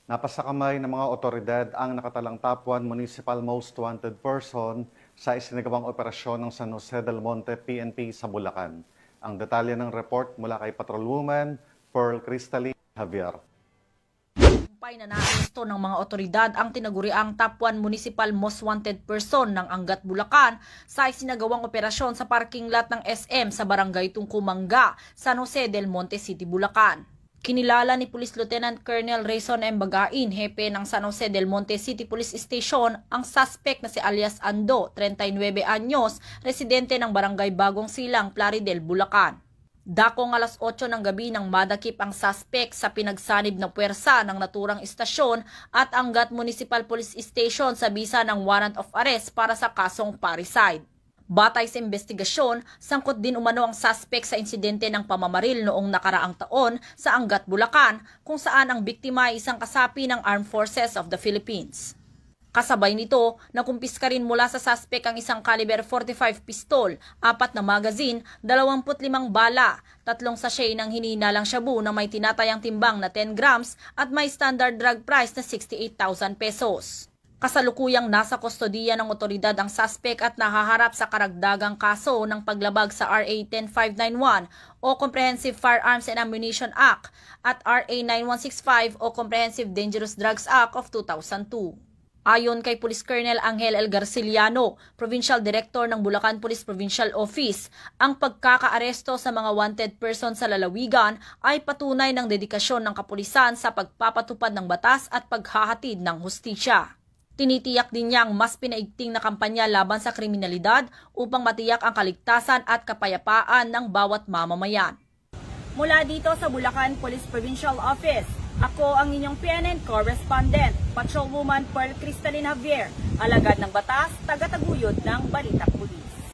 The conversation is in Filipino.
Napasakamay ng mga otoridad ang nakatalang top 1 municipal most wanted person sa isinagawang operasyon ng San Jose del Monte PNP sa Bulacan. Ang detalye ng report mula kay Patrolwoman Pearl Cristalline Javier. Tagumpay na naaresto ng mga otoridad ang tinaguriang top 1 municipal most wanted person ng Angat, Bulacan sa isinagawang operasyon sa parking lot ng SM sa barangay Tungkumanga, San Jose del Monte City, Bulacan. Kinilala ni Police Lieutenant Colonel Rayson M. Bagain, hepe ng San Jose del Monte City Police Station, ang suspect na si alias Ando, 39 anyos, residente ng barangay Bagong Silang, Plaridel, Bulacan. Dakong alas 8 ng gabi nang madakip ang suspect sa pinagsanib na puwersa ng naturang istasyon at Angat Municipal Police Station sa bisa ng warrant of arrest para sa kasong parricide. Batay sa investigasyon, sangkot din umano ang suspect sa insidente ng pamamaril noong nakaraang taon sa Angat, Bulacan, kung saan ang biktima ay isang kasapi ng Armed Forces of the Philippines. Kasabay nito, nakumpiska rin mula sa suspect ang isang caliber 45 pistol, 4 na magazine, 25 bala, 3 sachet ng hininalang shabu na may tinatayang timbang na 10 grams at may standard drug price na 68,000 pesos. Kasalukuyang nasa kustodiya ng otoridad ang suspect at nahaharap sa karagdagang kaso ng paglabag sa RA 10591 o Comprehensive Firearms and Ammunition Act at RA 9165 o Comprehensive Dangerous Drugs Act of 2002. Ayon kay Police Colonel Angel L. Garciliano, Provincial Director ng Bulacan Police Provincial Office, ang pagkakaaresto sa mga wanted person sa lalawigan ay patunay ng dedikasyon ng kapulisan sa pagpapatupad ng batas at paghahatid ng hustisya. Tinitiyak din niyang mas pinaigting na kampanya laban sa kriminalidad upang matiyak ang kaligtasan at kapayapaan ng bawat mamamayan. Mula dito sa Bulacan Police Provincial Office, ako ang inyong PNN correspondent, Patrolwoman Pearl Cristalline Javier, alagad ng batas,